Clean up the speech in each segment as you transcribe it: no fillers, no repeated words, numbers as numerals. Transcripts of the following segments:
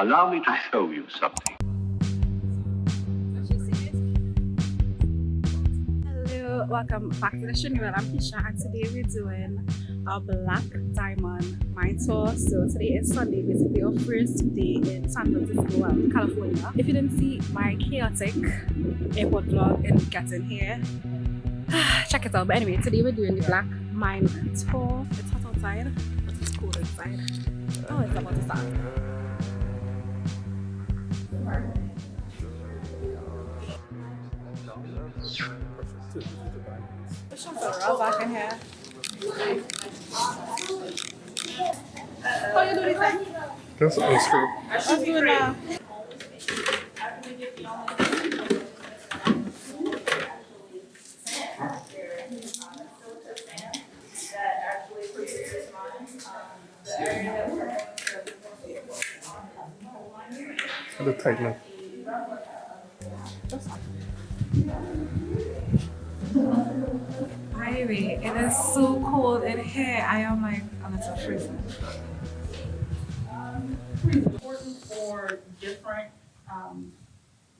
Allow me to show you something. Hello, welcome back to the Shiniwell. I'm Keisha, and today we're doing a black diamond mine tour. So today is Sunday, basically our first day in San Francisco, California. If you didn't see my chaotic airport vlog in getting here, check it out. But anyway, today we're doing the black mine tour. It's hot outside, but it's cool inside. Oh, it's about to start. There's some raw back in here. How you doing this? That's unscrew. I'm doing that. The tightening. Ivy, it is so cold in here. I am like a little freezing. Important for different,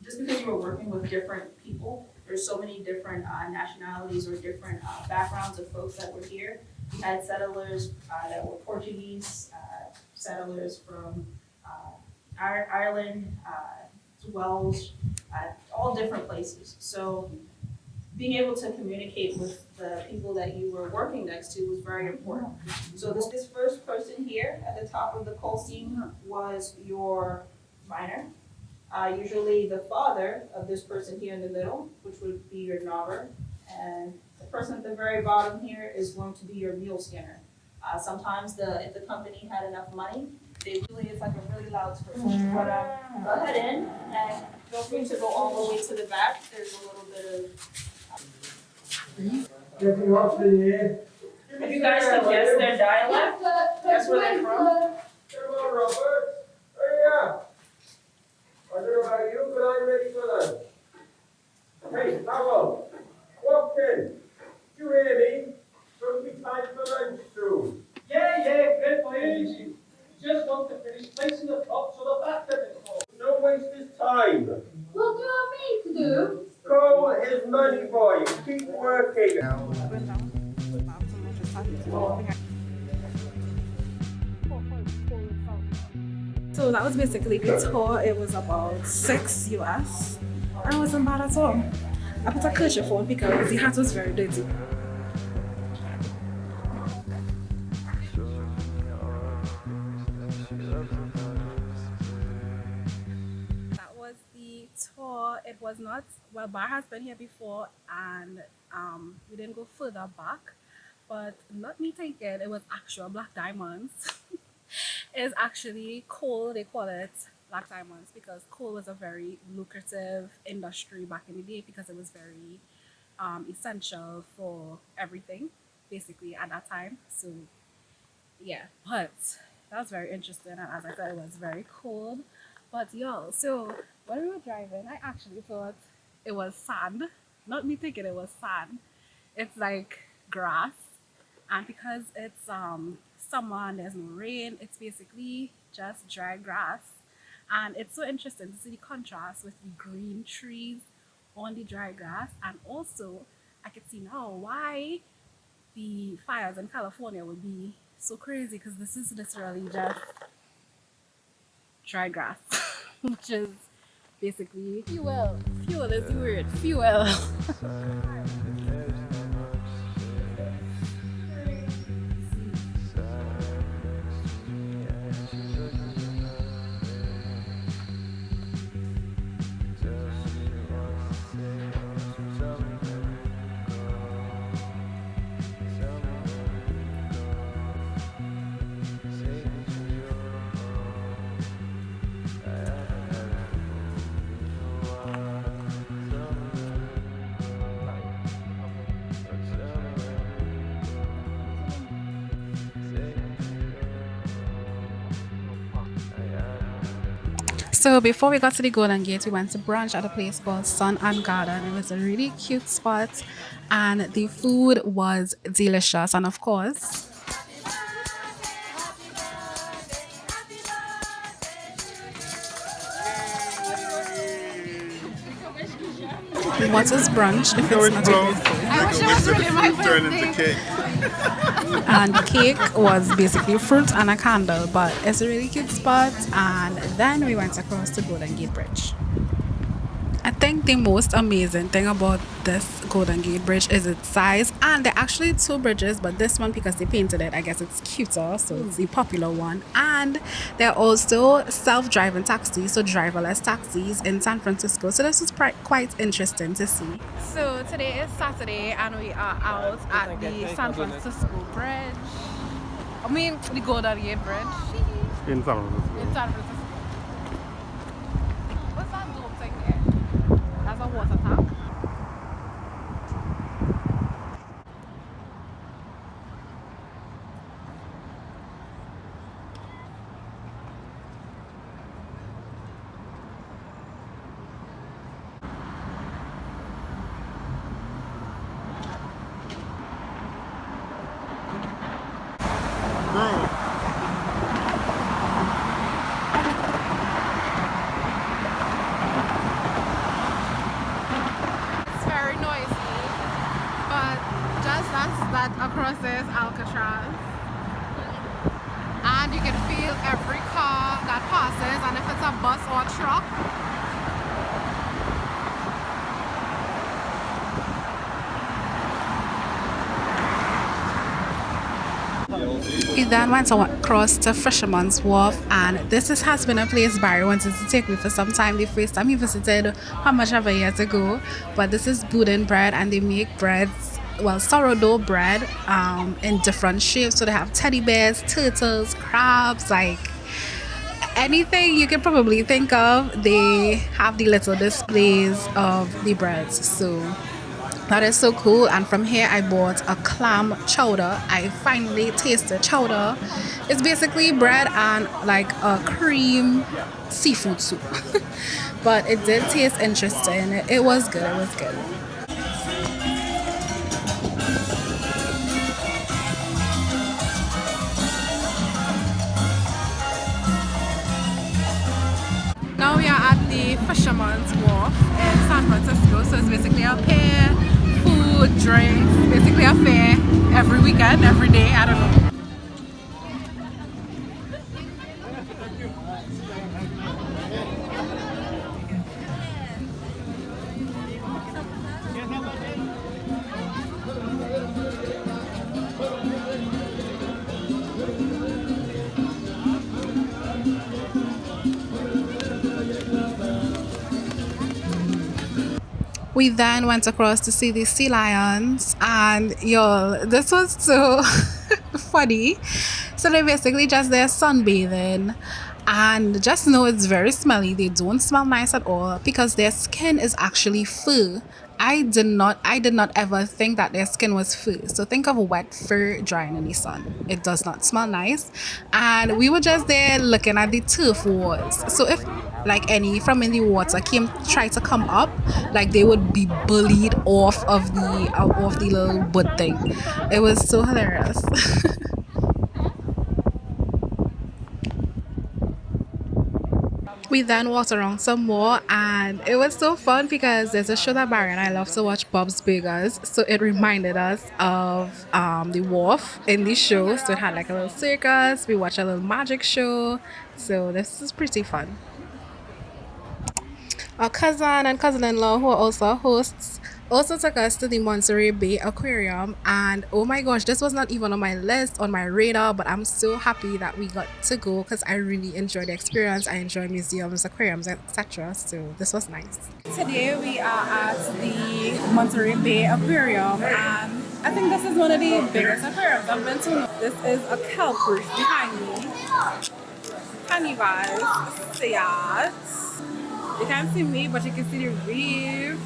just because you are working with different people, there's so many different nationalities or different backgrounds of folks that were here. We had settlers that were Portuguese, settlers from Ireland, Welsh, all different places. So being able to communicate with the people that you were working next to was very important. So this first person here at the top of the coal seam was your miner. Usually the father of this person here in the middle, which would be your knobber, and the person at the very bottom here is going to be your mule skinner. Sometimes if the company had enough money, it's like a really loud person. But go ahead in and feel free to go all the way to the back. There's a little bit of Getting off in here. if you guys can guess their dialect, guess where they're from. Come on, Robert. Hurry up. I don't know about you, but I'm ready for lunch. Hey, Howell. Walk in. You hear me? It'll be time for lunch soon. Yeah, good for you. Just want to finish placing the top so the back doesn't fall. Don't waste his time. What do you want me to do? Go his money, boy. Keep working. So that was basically the tour. It was about $6 US. And it wasn't bad at all. I put a kerchief on because the hat was very dirty. That was the tour. It was not, well, Bar has been here before and we didn't go further back. But not me thinking it was actual black diamonds. It's actually coal, they call it black diamonds because coal was a very lucrative industry back in the day because it was very essential for everything basically at that time. So yeah, but that was very interesting, and as I said, it was very cold. But y'all, so when we were driving, I actually thought it was sand. Not me thinking it was sand. It's like grass, and because it's summer and there's no rain, it's basically just dry grass. And it's so interesting to see the contrast with the green trees on the dry grass. And also I can see now why the fires in California would be so crazy, because this is literally just dry grass which is basically fuel. Fuel is the word, fuel. So before we got to the Golden Gate, we went to brunch at a place called Sun and Garden. It was a really cute spot and the food was delicious. And of course, What is brunch if How it's it not blows. a birthday? I wish it was really my turn into cake. And the cake was basically fruit and a candle, but it's a really cute spot. And then we went across the Golden Gate Bridge. I think the most amazing thing about this Golden Gate Bridge is its size, and there are actually two bridges, but this one, because they painted it, I guess it's cuter, so it's the popular one. And there are also self-driving taxis, so driverless taxis in San Francisco, so this was quite interesting to see. So today is Saturday and we are out at the San Francisco Bridge. I mean the Golden Gate Bridge In San Francisco. in San Francisco. What's that dome thing there? That's a water tank. Bro. It's very noisy, but just that across this Alcatraz. And you can feel every car that passes, and if it's a bus or a truck. We then went across to Fisherman's Wharf, and has been a place Barry wanted to take me for some time. The first time he visited how much of a year ago, but this is Boudin bread, and they make breads, well, sourdough bread in different shapes. So they have teddy bears, turtles, crabs, like anything you can probably think of. They have the little displays of the breads, so that is so cool. And from here I bought a clam chowder. I finally tasted chowder. It's basically bread and like a cream seafood soup. But it did taste interesting. It was good. It was good. Now we are at the Fisherman's Wharf in San Francisco. So it's basically a pier, food, drinks, basically a fair every weekend, every day, I don't know. We then went across to see the sea lions, and y'all, this was so funny. So they're basically just there sunbathing, and just know it's very smelly. They don't smell nice at all because their skin is actually fur. I did not ever think that their skin was fur. So think of wet fur drying in the sun. It does not smell nice. And we were just there looking at the turf wars. So if like any from in the water try to come up, like they would be bullied off of the little butt thing. It was so hilarious. We then walked around some more, and it was so fun because there's a show that Barry and I love to watch, Bob's Burgers. So it reminded us of the wharf in the show. So it had like a little circus. We watched a little magic show. So this is pretty fun. Our cousin and cousin-in-law, who are also hosts, also took us to the Monterey Bay Aquarium, and oh my gosh, this was not even on my list, on my radar, but I'm so happy that we got to go because I really enjoyed the experience. I enjoy museums, aquariums, etc. So this was nice. Today we are at the Monterey Bay Aquarium, and I think this is one of the biggest aquariums I've been to. This is a kelp reef behind me. Can you guys see it? You can't see me, but you can see the reef.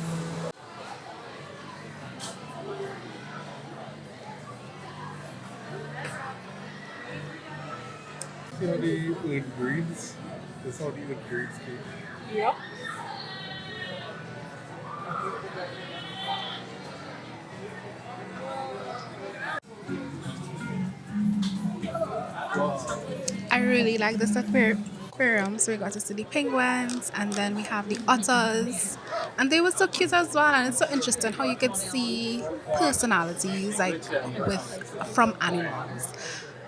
See how the earth breathes? That's how the earth breathes too. Yep. I really like this aquarium. So we got to see the penguins, and then we have the otters, And they were so cute as well, and it's so interesting how you could see personalities like with from animals.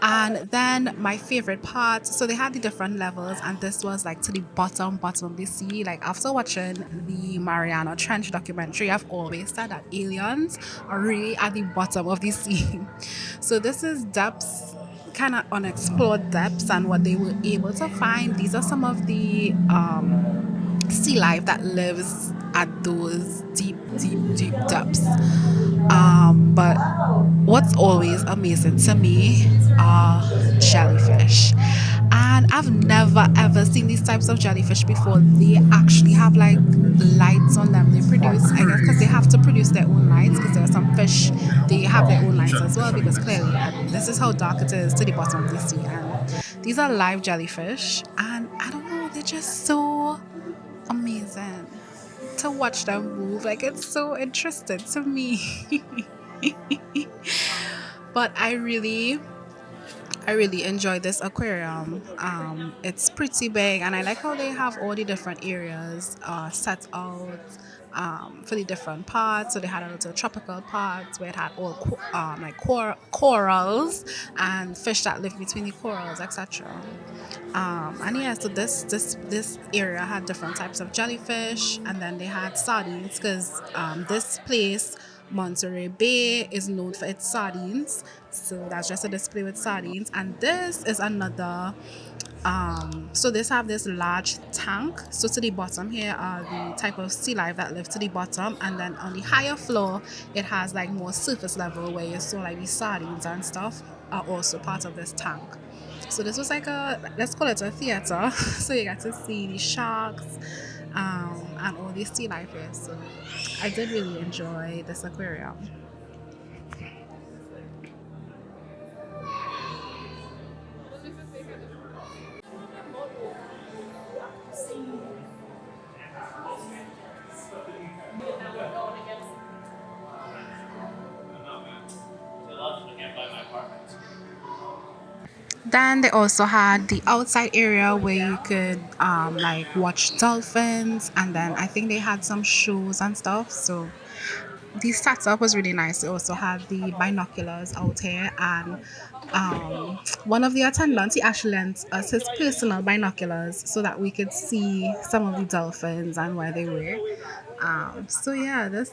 And then my favorite part, so they had the different levels, and this was like to the bottom of the sea. Like after watching the Mariana Trench documentary, I've always said that aliens are really at the bottom of the sea. So this is depths, kind of unexplored depths, and what they were able to find. These are some of the sea life that lives at those deep depths. But what's always amazing to me are jellyfish. And I've never ever seen these types of jellyfish before. They actually have like lights on them. They produce, I guess, because they have to produce their own lights, because there are some fish, they have their own lights as well, because clearly this is how dark it is to the bottom of the sea. And these are live jellyfish. And I don't know, they're just so amazing to watch them move. Like, it's so interesting to me. But I really enjoy this aquarium. It's pretty big, and I like how they have all the different areas set out for the different parts. So they had a little tropical part where it had all like corals and fish that live between the corals, etc. And yeah, so this area had different types of jellyfish, and then they had sardines, because this place, Monterey Bay, is known for its sardines. So that's just a display with sardines. And this is another so this have this large tank. So to the bottom here are the type of sea life that live to the bottom, and then on the higher floor it has like more surface level where you saw like the sardines and stuff are also part of this tank. So this was like a, let's call it a theater. So you got to see the sharks and all these sea life here. So I did really enjoy this aquarium. Then they also had the outside area where you could like watch dolphins, and then I think they had some shows and stuff. So the setup was really nice. They also had the binoculars out here, and one of the attendants, he actually lent us his personal binoculars so that we could see some of the dolphins and where they were. So yeah, this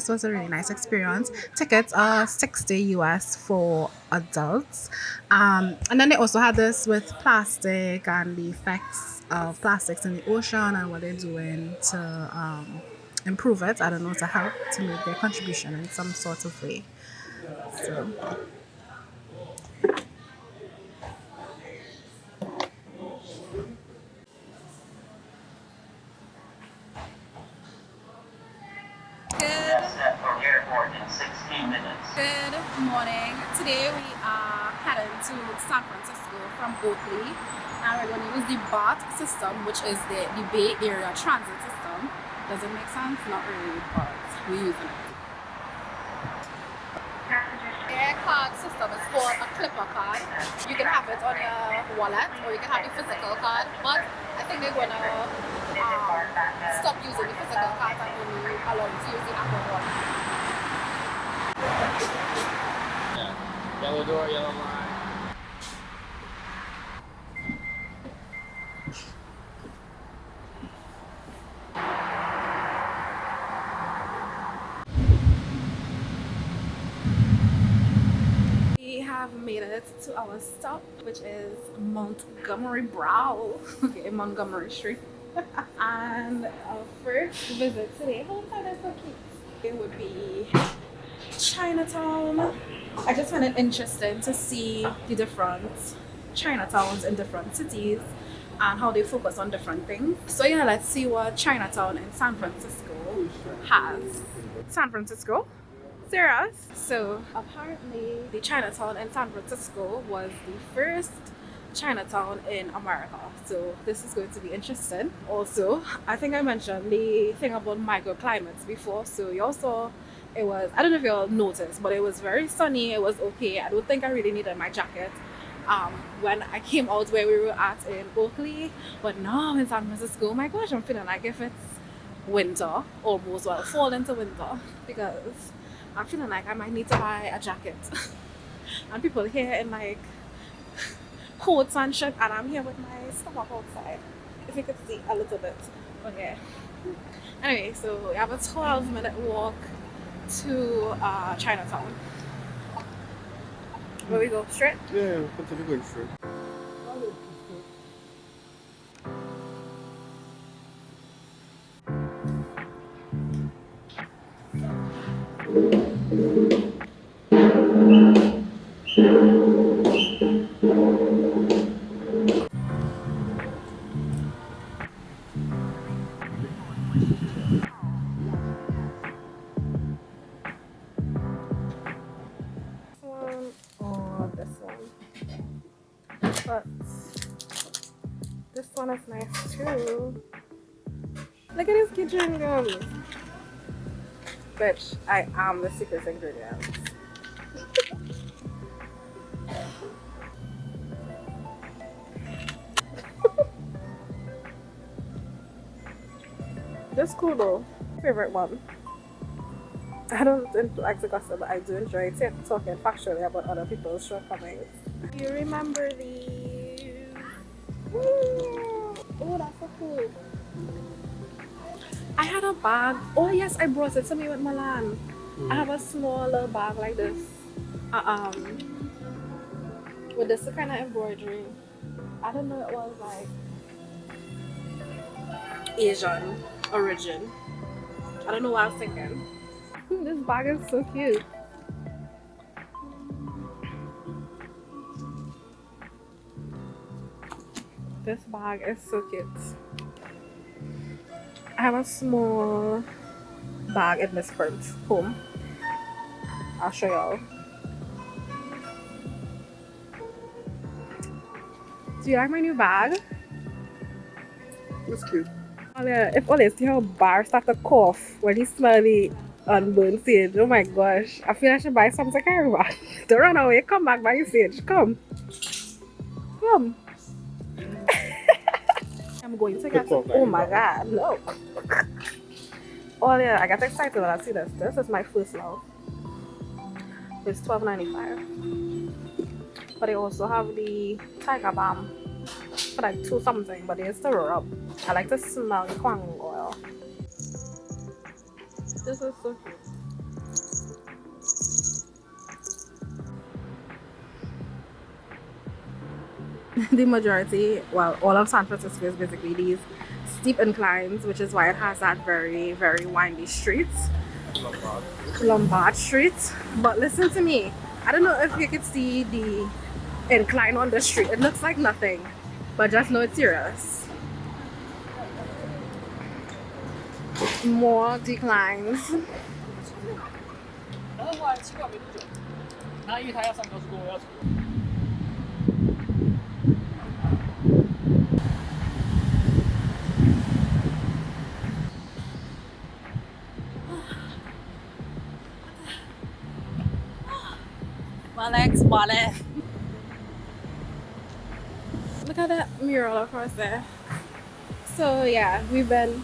was a really nice experience. Tickets are $60 US for adults, and then they also had this with plastic and the effects of plastics in the ocean and what they're doing to improve it. I don't know, to help to make their contribution in some sort of way. So. Good morning. Today we are heading to San Francisco from Oakley, and we're going to use the BART system, which is the Bay Area Transit System. Does it make sense? Not really, but we're using it. The air card system is called a clipper card. You can have it on your wallet, or you can have the physical card, but I think they're going to stop using the physical cards and only allow you to use the Apple Wallet. Yeah. Yellow door, yellow line. We have made it to our stop, which is Montgomery Brow, okay, Montgomery Street. And our first visit today, how are they so cute? It would be Chinatown. I just find it interesting to see the different Chinatowns in different cities and how they focus on different things. So yeah, let's see what Chinatown in San Francisco has. San Francisco? Serious? So apparently the Chinatown in San Francisco was the first Chinatown in America. So this is going to be interesting. Also, I think I mentioned the thing about microclimates before. So you also, it was, I don't know if you all noticed, but it was very sunny. It was okay. I don't think I really needed my jacket when I came out where we were at in Oakley. But now in San Francisco, oh my gosh, I'm feeling like if it's winter, almost, well, fall into winter, because I'm feeling like I might need to buy a jacket. And people here in like coats and shit, and I'm here with my stomach outside. If you could see a little bit. Okay. Anyway, so we have a 12-minute walk to Chinatown. Where we go straight? Yeah, continue going straight. One or this one. But this one is nice too. Look at this kitchen gums. Bitch, I am the secret ingredient. This cool though. Favorite one. I don't like to gossip, but I do enjoy talking factually about other people's shortcomings. You remember these? Woo! Oh, that's so cool. I had a bag. Oh yes, I brought it to me with Milan. I have a small little bag like this. With this kind of embroidery. I don't know, it was like Asian origin. I don't know what I was thinking. This bag is so cute. This bag is so cute. I have a small bag in this print home. I'll show y'all. Do you like my new bag? That's cute. If all see how Bar start to cough when he smell the unburned sage. Oh my gosh. I feel I should buy some to carry back. Don't run away. Come back by your sage. Come. Come. I'm going to get some. Oh my god. No. Oh yeah, I got excited when I see this. This is my first love. It's $12.95. But they also have the Tiger Balm for like $2 something, but it's still rub. I like to smell the Kwang oil. This is so cute. The majority, well, all of San Francisco is basically these steep inclines, which is why it has that very, very windy street. Lombard Street. But listen to me, I don't know if you could see the incline on the street. It looks like nothing, but just know it's serious. More declines. My legs body. Look at that mural across there. So yeah, we've been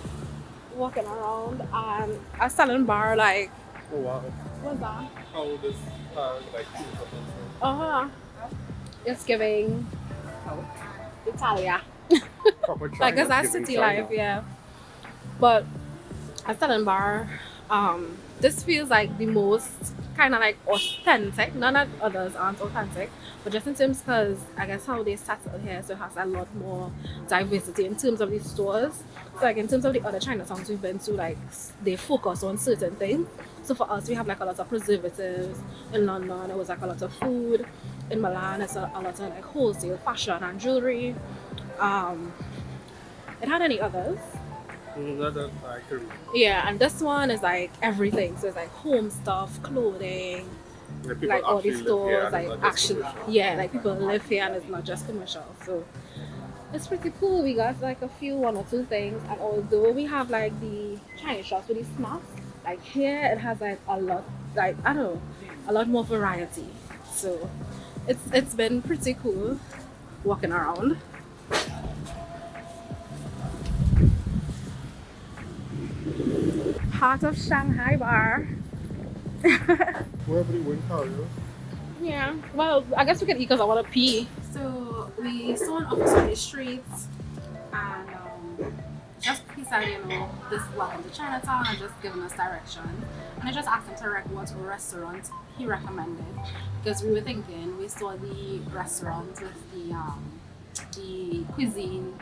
walking around and a selling bar like. Oh wow. What's that? How old is like two or something? Uh-huh. It's giving Italia. Proper China, Like, 'cause that's giving city China. life, yeah. But a selling bar, this feels like the most kind of like authentic. None of others aren't authentic, but just in terms, because I guess how they settle here, so it has a lot more diversity in terms of the stores. So like in terms of the other Chinatowns we've been to, like they focus on certain things. So for us, we have like a lot of preservatives. In London, it was like a lot of food. In Milan, it's a lot of like wholesale fashion and jewelry. It had any others? Yeah, and this one is like everything. So it's like home stuff, clothing, like all these stores, like actually, yeah, like people live here and it's not just commercial. So it's pretty cool. We got like a few, one or two things, and although we have like the Chinese shops with these snacks, like here it has like a lot, like I don't know, a lot more variety. So it's been pretty cool walking around. heart of Shanghai bar. Wherever they win carriers. Yeah, well, I guess we can eat because I want to pee. So we saw an officer on the streets and just he said, you know, this welcome to Chinatown and just giving us direction. And I just asked him to direct what restaurant he recommended because we were thinking we saw the restaurant with the cuisine,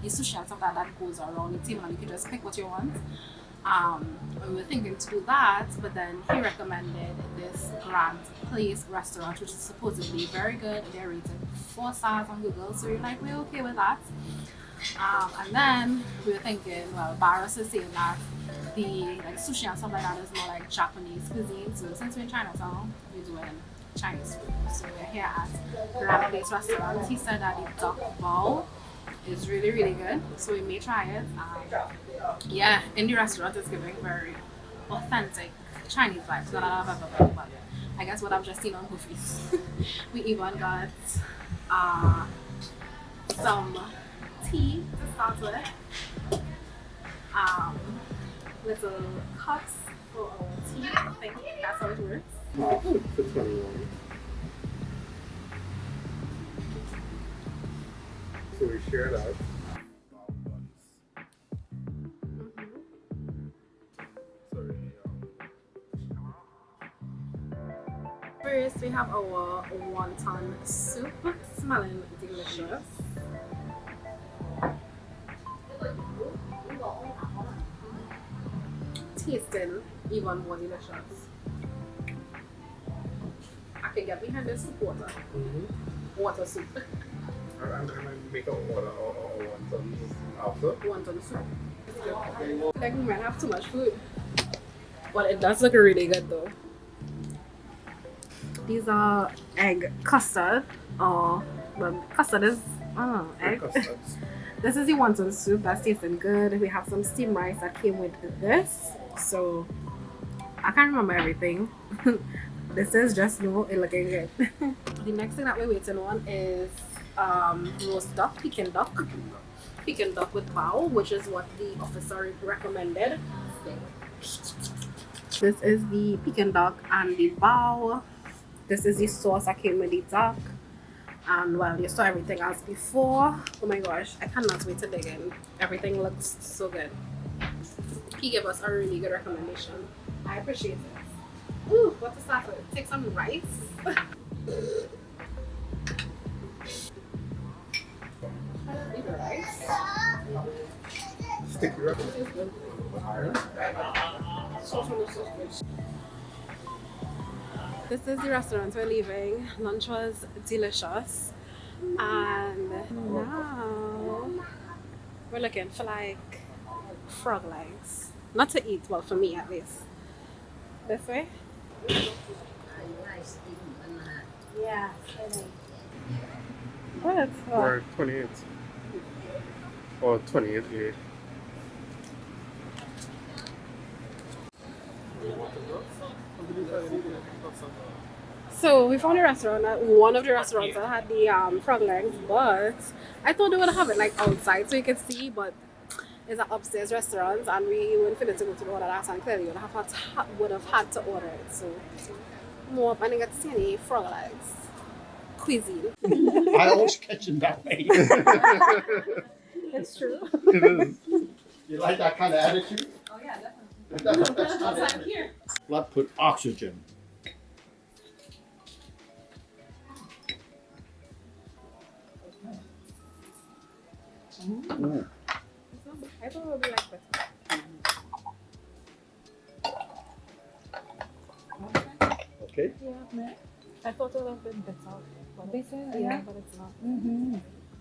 the sushi and stuff that goes around the table and you can just pick what you want. We were thinking to do that, but then he recommended this Grand Place restaurant, which is supposedly very good. They're rated 4 stars on Google, so we're like, we're okay with that. And then we were thinking, well, Barros is saying that the like sushi and stuff like that is more like Japanese cuisine. So since we're in Chinatown, we're doing Chinese food. So we're here at Grand Place restaurant. He said that the duck bowl is really, really good. So we may try it. Yeah, in the restaurant it's giving very authentic Chinese vibes that I've ever been, but I guess what I've just seen on movies. We even got some tea to start with. Little cups for our tea. I think that's how it works. For 21. So we share that. First, we have our wonton soup, smelling delicious. Tasting even more delicious. I can get behind this soup water. Water soup. And I make an order or wonton after. Wonton soup. Like we might have too much food. But it does look really good though. These are egg custard, or well, custard is, I don't know, egg. This is the wonton soup that's tasting good. We have some steamed rice that came with this, so I can't remember everything. This is just looking good. The next thing that we're waiting on is roast duck, Peking duck with bao, which is what the officer recommended. This is the Peking duck and the bao. This is the sauce that came with the duck. And well, you saw everything else before. Oh my gosh, I cannot wait to dig in. Everything looks so good. He gave us a really good recommendation. I appreciate it. Ooh, what to start with? Take some rice. Even rice. Sticky rice. Sauce on the sauce. This is the restaurant we're leaving. Lunch was delicious. And now we're looking for like frog legs. Not to eat, well for me at least. This way? Yeah. What? Or 28. Or 28, yeah. So we found a restaurant at one of the restaurants that had the frog legs, but I thought they would have it like outside so you could see, but it's an upstairs restaurant and we weren't feeling to go to the order that and clearly would have had to order it. So more up and I got to see any frog legs. Cuisine. I always catch them that way. It's true. It is. You like that kind of attitude? Oh yeah, definitely. That's kind of I'm here. Blood put oxygen. Mm. I thought it would be like better. Okay. Yeah, I thought it would have been better. Yeah, but it's not.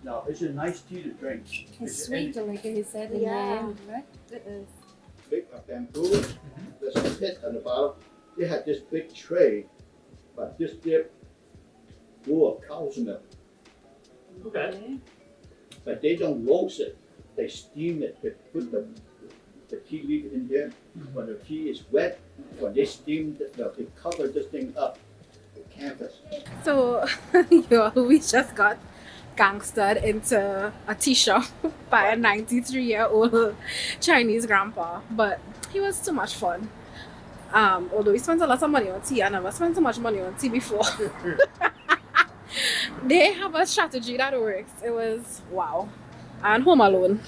Now, it's a nice tea to drink. It's sweet, like he said in Yeah. the end, right? It is. Big bamboo. There's a pit on the bottom. They had this big tray, but this dip full of cow's milk. Okay. But they don't roast it. They steam it. They put the tea leaf in there. When the tea is wet, when they steam it, they cover this thing up with canvas. So, we just got gangstered into a tea shop by a 93-year-old Chinese grandpa, but he was too much fun. Although we spent a lot of money on tea, I never spent so much money on tea before. They have a strategy that works. It was wow. And Home Alone.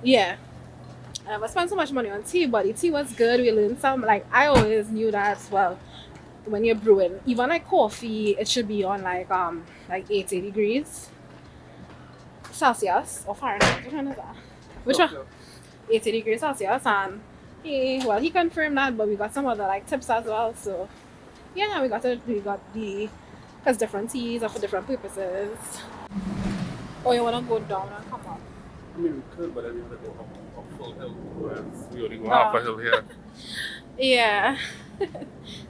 Yeah. I never spent so much money on tea, but the tea was good. We learned some, like, I always knew that as well. When you're brewing, even like coffee, it should be on like 80 degrees Celsius or Fahrenheit. Which one is that? Which one? 80 degrees Celsius. And he confirmed that, but we got some other like tips as well. So yeah, we got because different teas are for different purposes. Oh, you wanna go down and come up? I mean, we could, but then we have to go up full hill, whereas we only go half a hill here. Yeah.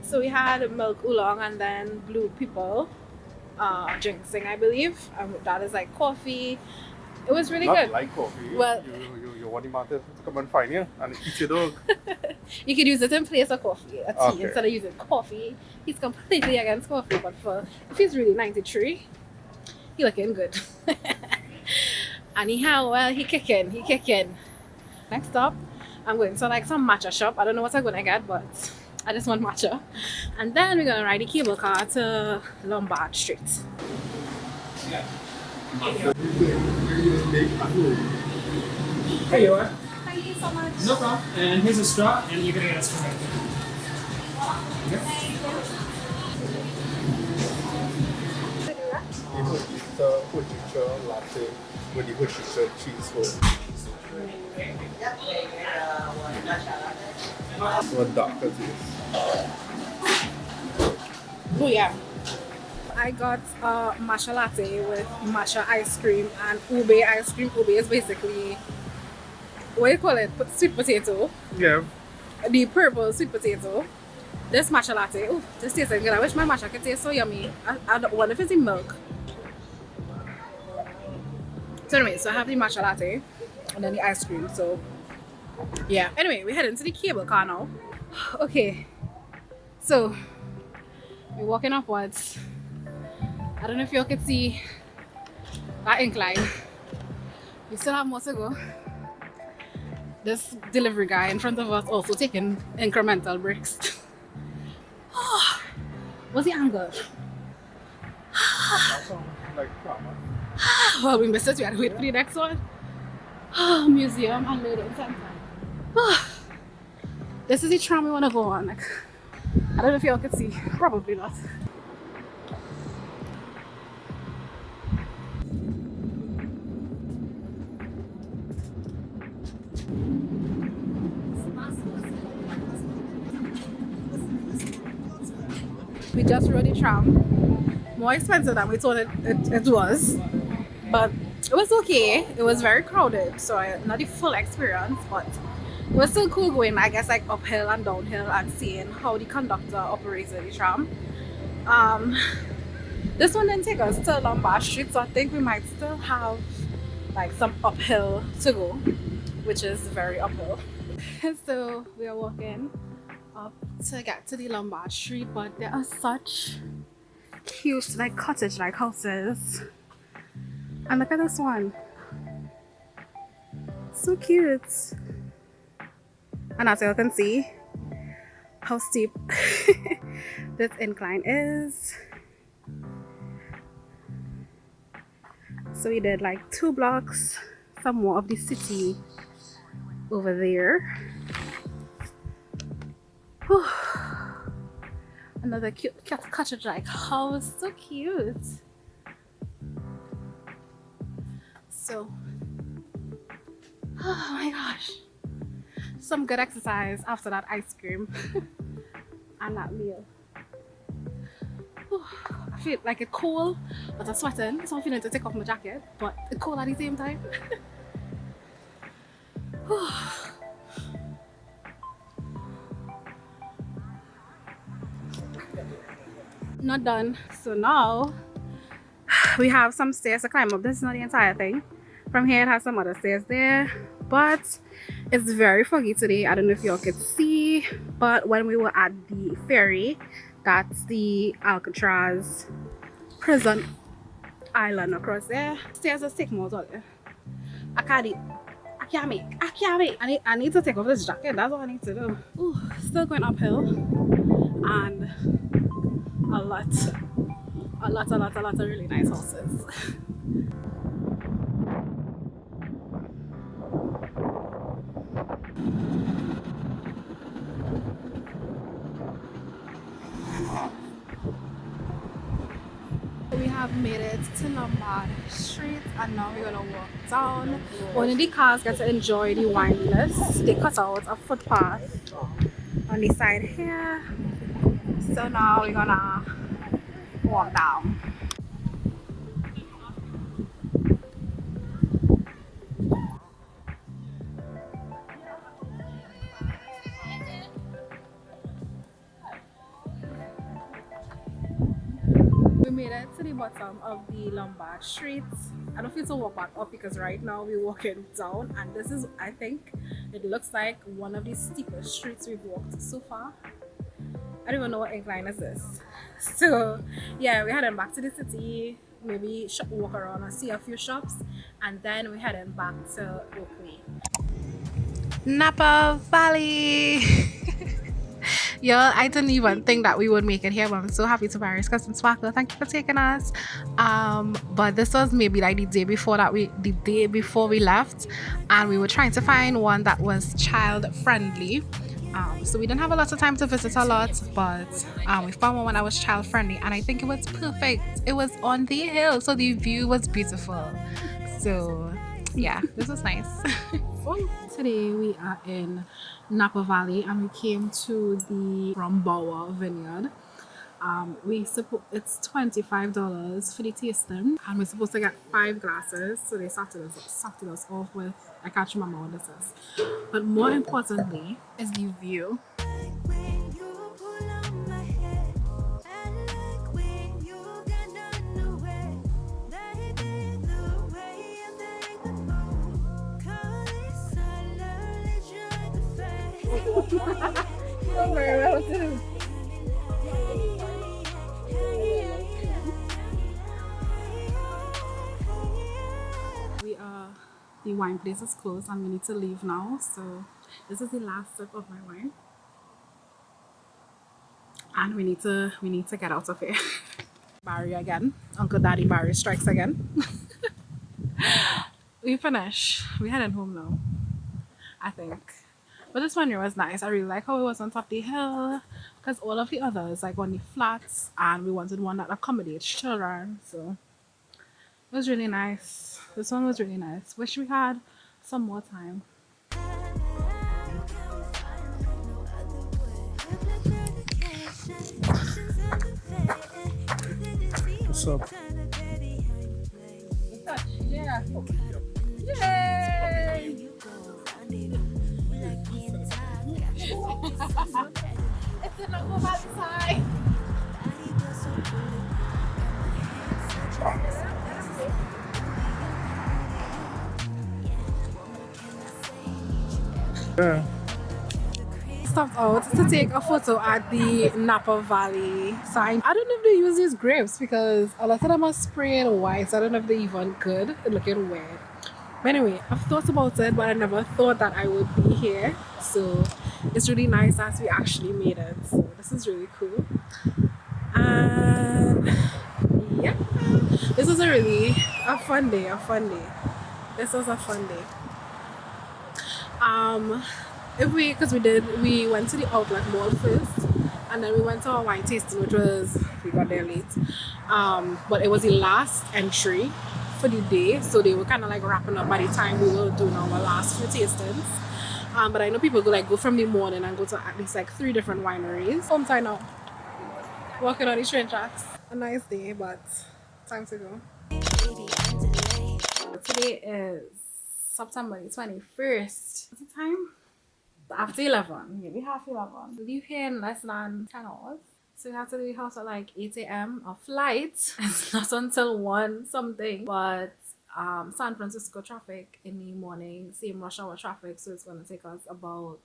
So we had milk oolong and then blue people ginseng, I believe. That is like coffee. It was really Not good. like coffee. Well, you want the market to come and find you and eat your dog. you could use it in place of coffee, a tea, Okay. instead of using coffee. He's completely against coffee, but if he's really 93, he looking good. And he kicking. Next up, I'm going to like some matcha shop. I don't know what I'm gonna get, but I just want matcha. And then we're gonna ride the cable car to Lombard Street. Here you are. Thank you so much. No problem. And here's a straw, and you're gonna get a straw right there. Hojicha latte with the Hojicha cheese foam. What darker taste? Oh yeah. I got a matcha latte with matcha ice cream and ube ice cream. Ube is basically, what do you call it? Sweet potato. Yeah. The purple sweet potato. This matcha latte. Oh, this tastes good. I wish my matcha could taste so yummy. I don't wonder if it's in milk. So anyway, so I have the matcha latte and then the ice cream. So yeah. Anyway, we're heading to the cable car now. Okay. So we're walking upwards. I don't know if you all can see that incline. We still have more to go. This delivery guy in front of us also taking incremental breaks. What's the angle? Like drama. Well, we missed it. We had to wait for the next one. Museum unloading center. This is the tram we want to go on. Like, I don't know if y'all can see. Probably not. We just rode the tram. More expensive than we thought it was, but it was okay. It was very crowded, so not the full experience, but it was still cool going, I guess, like uphill and downhill and seeing how the conductor operated the tram. This one didn't take us to Lombard Street, so I think we might still have like some uphill to go, which is very uphill. So we are walking up to get to the Lombard Street, but there are such cute like cottage like houses. And look at this one. So cute. And as you can see how steep this incline is. So we did like 2 blocks, some more of the city over there. Whew. Another cute cottage like house, so cute. So, oh my gosh, some good exercise after that ice cream and that meal. Whew. I feel like it's cold, but I'm sweating, so I'm feeling to take off my jacket, but it's cold at the same time. Whew. Not done. So now we have some stairs to climb up. This is not the entire thing. From here it has some other stairs there, but it's very foggy today. I don't know if y'all could see, but when we were at the ferry That's the Alcatraz prison island across there. Stairs are stick more there. I can't make. I need to take off this jacket. That's what I need to do. Ooh, still going uphill, and a lot of really nice houses. We have made it to Lombard Street, and now we're gonna walk down. Only the cars get to enjoy the wine list. They cut out a footpath on the side here, so now we're gonna walk down. We made it to the bottom of the Lombard Street. I don't feel to walk back up because right now we're walking down, and this is, I think, it looks like one of the steepest streets we've walked so far. I don't even know what incline is this. So yeah, we're heading back to the city, maybe walk around and see a few shops, and then we're heading back to Oakley. Napa Valley. Y'all, I didn't even think that we would make it here, but I'm so happy to Barry's Cousin Sparkle. Thank you for taking us. But this was maybe like the day before we left, and we were trying to find one that was child friendly. So we didn't have a lot of time to visit a lot, but we found one that was child friendly, and I think it was perfect. It was on the hill, so the view was beautiful. So yeah, this was nice. Today we are in Napa Valley, and we came to the Rombawa Vineyard. It's $25 for the tasting, and we're supposed to get 5 glasses. So they started us off with, I can't remember what this is, but more importantly is the view. Very well too. The wine place is closed and we need to leave now, so this is the last sip of my wine, and we need to get out of here. Barry again, Uncle Daddy Barry strikes again. We finish. We're heading home now, I think. But this one here was nice. I really like how it was on top of the hill, because all of the others like on the flats, and we wanted one that accommodates children, so it was really nice. This one was really nice. Wish we had some more time. What's up? Yeah. Yay! It's in Napa Valley side. Yeah. Stopped out to take a photo at the Napa Valley sign. I don't know if they use these grapes because a lot of them are sprayed white, so I don't know if they even good. It's looking weird. But anyway, I've thought about it, but I never thought that I would be here. So it's really nice that we actually made it. So this is really cool. And yeah, this was a fun day. This was a fun day. We went to the outlet mall first, and then we went to our wine tasting, we got there late. But it was the last entry for the day, so they were kind of like wrapping up by the time we were doing our last few tastings. But I know people go from the morning and go to at least like 3 different wineries. Home time now. Walking on the train tracks. A nice day, but time to go. Today is September the 21st. What's the time? After 11, maybe half 11. We leave here in less than 10 hours. So we have to leave the house at like 8 a.m. Our flight it's not until 1 something, but San Francisco traffic in the morning, same rush hour traffic, so it's going to take us about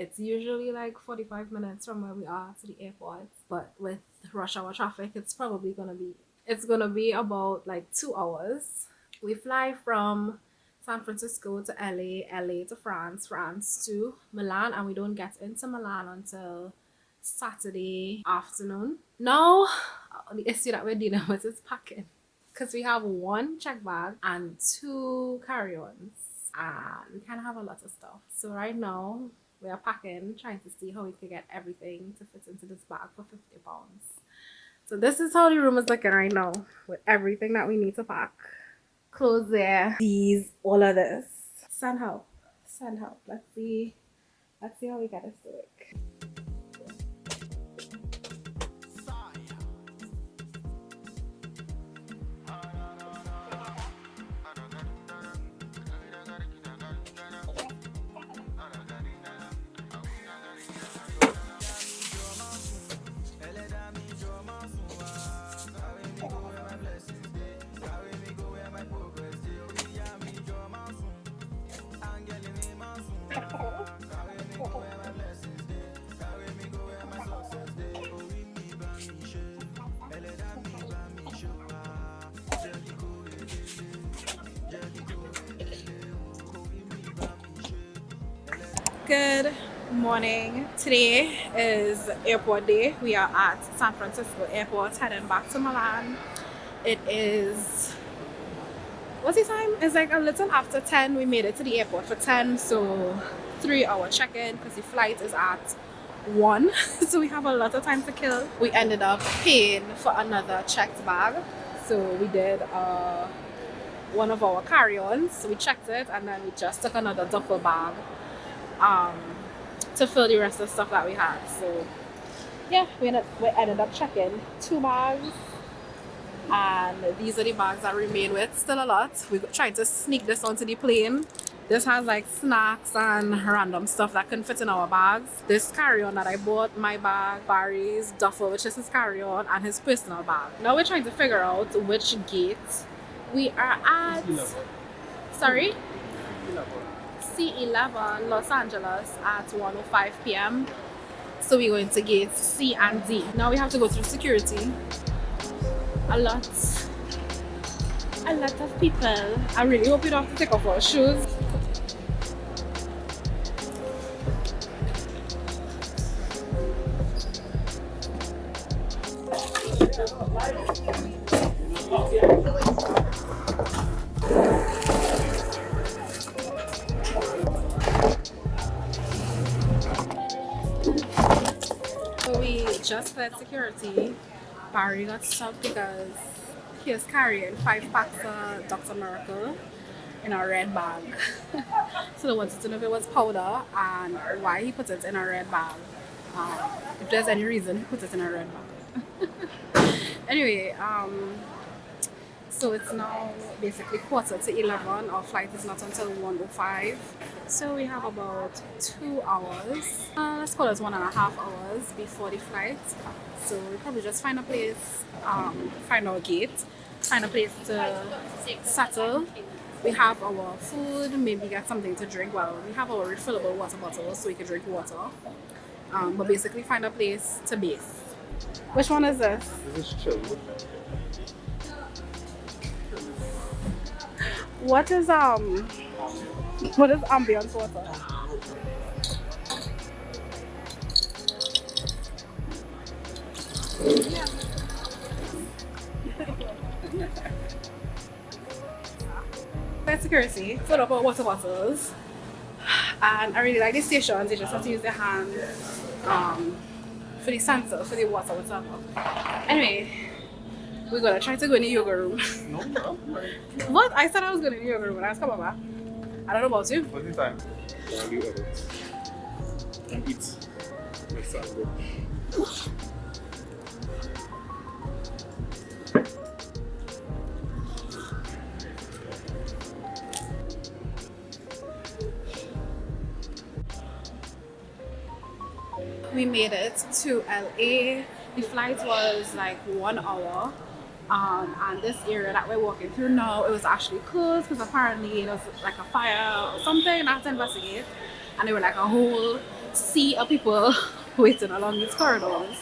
It's usually like 45 minutes from where we are to the airport, but with rush hour traffic, it's gonna be about like 2 hours. We fly from San Francisco to LA to France to Milan, and we don't get into Milan until Saturday afternoon. Now, the issue that we're dealing with is packing, because we have 1 check bag and 2 carry-ons, and we kind of have a lot of stuff. So right now, we are packing, trying to see how we can get everything to fit into this bag for 50 pounds. So this is how the room is looking right now, with everything that we need to pack. Clothes there, these, all of this. Send help. Let's see how we get this to work. Good morning. Today is airport day. We are at San Francisco airport heading back to Milan. It is, what's the time? It's like a little after 10. We made it to the airport for 10, so 3-hour check-in because the flight is at 1. So we have a lot of time to kill. We ended up paying for another checked bag. So we did one of our carry-ons. So we checked it, and then we just took another duffel bag to fill the rest of the stuff that we had. So yeah, we ended up checking 2 bags, and these are the bags that remain with. Still a lot. We're trying to sneak this onto the plane. This has like snacks and random stuff that can fit in our bags. This carry-on that I bought, my bag, Barry's duffel, which is his carry-on, and his personal bag. Now we're trying to figure out which gate we are at. Sorry? C11, Los Angeles at 1:05 p.m. So we're going to gate C and D. Now we have to go through security. A lot of people. I really hope we don't have to take off our shoes. Just cleared security. Barry got stopped because he was carrying 5 packs of Dr. Miracle in a red bag. So they wanted to know if it was powder and why he put it in a red bag. If there's any reason he put it in a red bag. Anyway, so it's now basically 11:15. Our flight is not until 1:05. So we have about 2 hours, let's call it 1.5 hours before the flight. So we probably just find a place, find our gate, find a place to settle. We have our food, maybe get something to drink. Well, we have our refillable water bottles so we can drink water. But basically find a place to base. Which one is this? This is chill. What is ambience water? Yeah. By security, fill up our water bottles, and I really like these stations. They just have to use their hand for the sensor, for the water, whatever. Anyway, we're gonna try to go in the yoga room. No, bro. What? I said I was going in the yoga room when I was coming back. I don't know about you. What's the time? I'll do edit. And eat my sandwich. We made it to LA. The flight was like 1 hour. And this area that we're walking through now, it was actually closed because apparently it was like a fire or something. I had to investigate, and they were like a whole sea of people waiting along these corridors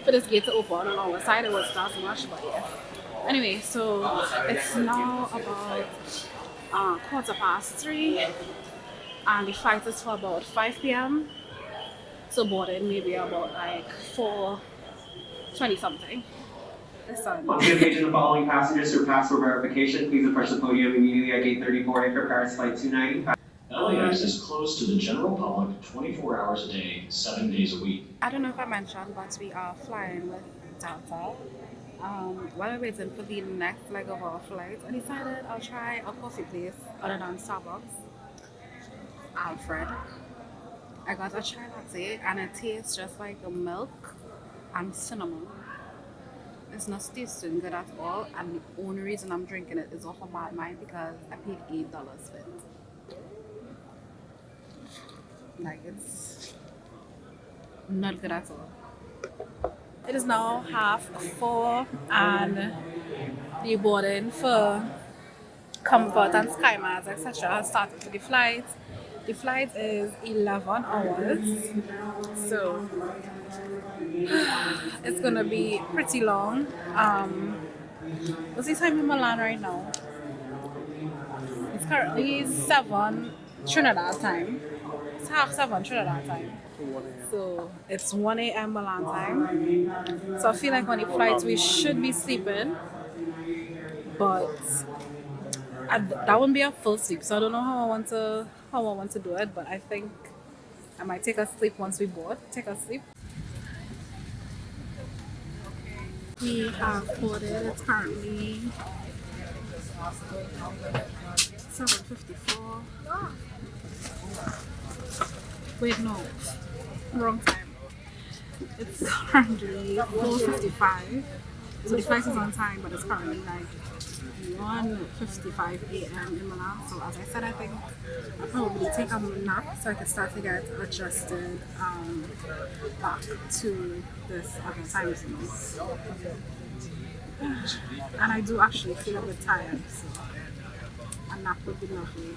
for this gate to open on our side. It was not so much, but yeah. Anyway, so it's now about 3:15, and the flight is for about 5 p.m. So boarding maybe about like 4:20 something. On good page of the following passengers through passport verification, please approach the podium immediately at gate 30 boarding for Paris flight 290. LAX is closed to the general public 24 hours a day, 7 days a week. I don't know if I mentioned, but we are flying with Delta. While we're waiting for the next leg of our flight, I decided I'll try a coffee place other than Starbucks. Alfred. I got a chai latte and it tastes just like the milk and cinnamon. It's not tasting good at all, and the only reason I'm drinking it is off a bad mind because I paid $8 for it. Like, it's not good at all. It is now 4:30 and the boarding for Comfort and SkyMiles, etc. has started for the flight. The flight is 11 hours, so it's gonna be pretty long. What's the time in Milan right now? It's currently 7 Trinidad time. It's 7:30 Trinidad time. So it's 1 a.m. Milan time. So I feel like on the flight we should be sleeping, but that wouldn't be a full sleep. So I don't know how I want to do it, but I think I might take a sleep once we board. Take a sleep. We have boarded. It's currently 7:54. Wait, no, wrong time. It's currently 4:55. So the flight is on time, but it's currently like 1:55 a.m. in Milan. So as I said, I think I'll probably take a nap so I can start to get adjusted back to this other time zone. And I do actually feel a bit tired, so a nap would be lovely.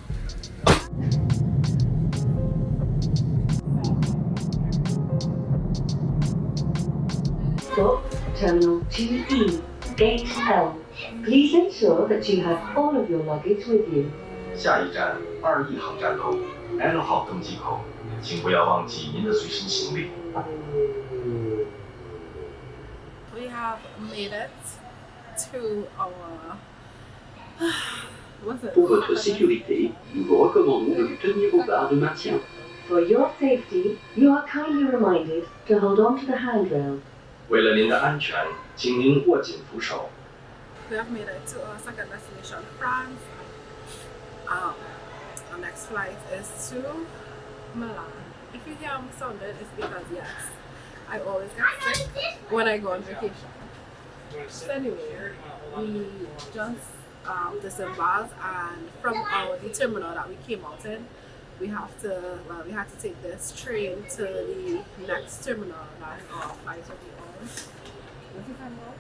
Stop Terminal 2E, Gate L. Please ensure that you have all of your luggage with you. 下一站2E 航站楼 L 号登机口，请不要忘记您的随身行李。We have made it to our Pour votre sécurité, nous vous recommandons de vous tenir aux barres de maintien. For your safety, you are kindly reminded to hold on to the handrail. 为了您的安全，请您握紧扶手。 We have made it to our second destination, France. Our next flight is to Milan. If you hear me sounding, it's because yes, I always get sick when I go on vacation. So anyway, we just disembarked, and from the terminal that we came out in, we had to take this train to the next terminal that our flight will be on. What's the time now?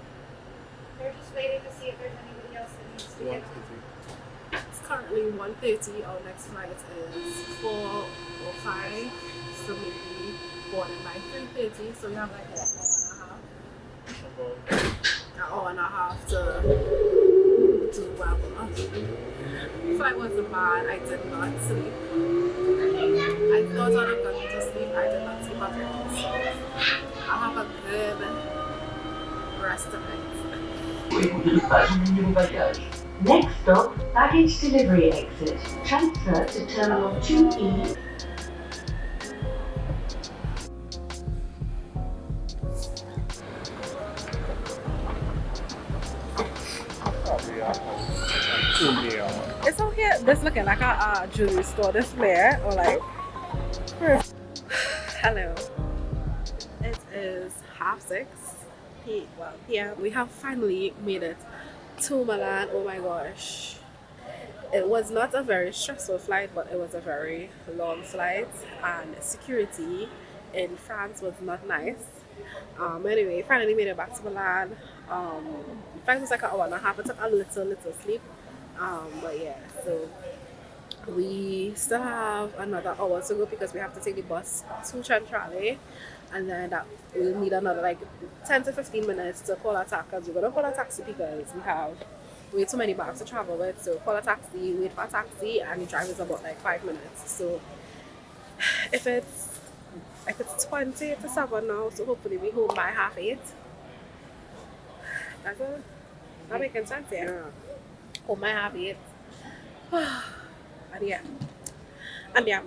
They're just waiting to see if there's anybody else that needs to get on. It's currently 1:30. Our next flight is 4:05, so maybe boarding by 3:30. So we have like an hour and a half to whatever. The flight wasn't bad. I did not sleep. I thought I was going to sleep. I did not sleep at all. So I'll have a good rest tonight. Next stop, baggage delivery exit. Transfer to Terminal 2E. It's out here. This looking like a jewelry store display, or like. Hello. It is 6:30 p.m. We have finally made it to Milan. Oh my gosh. It was not a very stressful flight, but it was a very long flight, and security in France was not nice. Anyway, finally made it back to Milan. The flight was like an hour and a half. I took a little sleep. But yeah, so we still have another hour to go because we have to take the bus to Centrale, and then that we'll need another like 10 to 15 minutes to call a taxi, because we're gonna call a taxi because we have way too many bags to travel with. So call a taxi, wait for a taxi, and the drive is about like 5 minutes. So if it's 20 to 7 now, so hopefully we home by 7:30. That's all. That making sense, yeah. Home by 7:30. And yeah.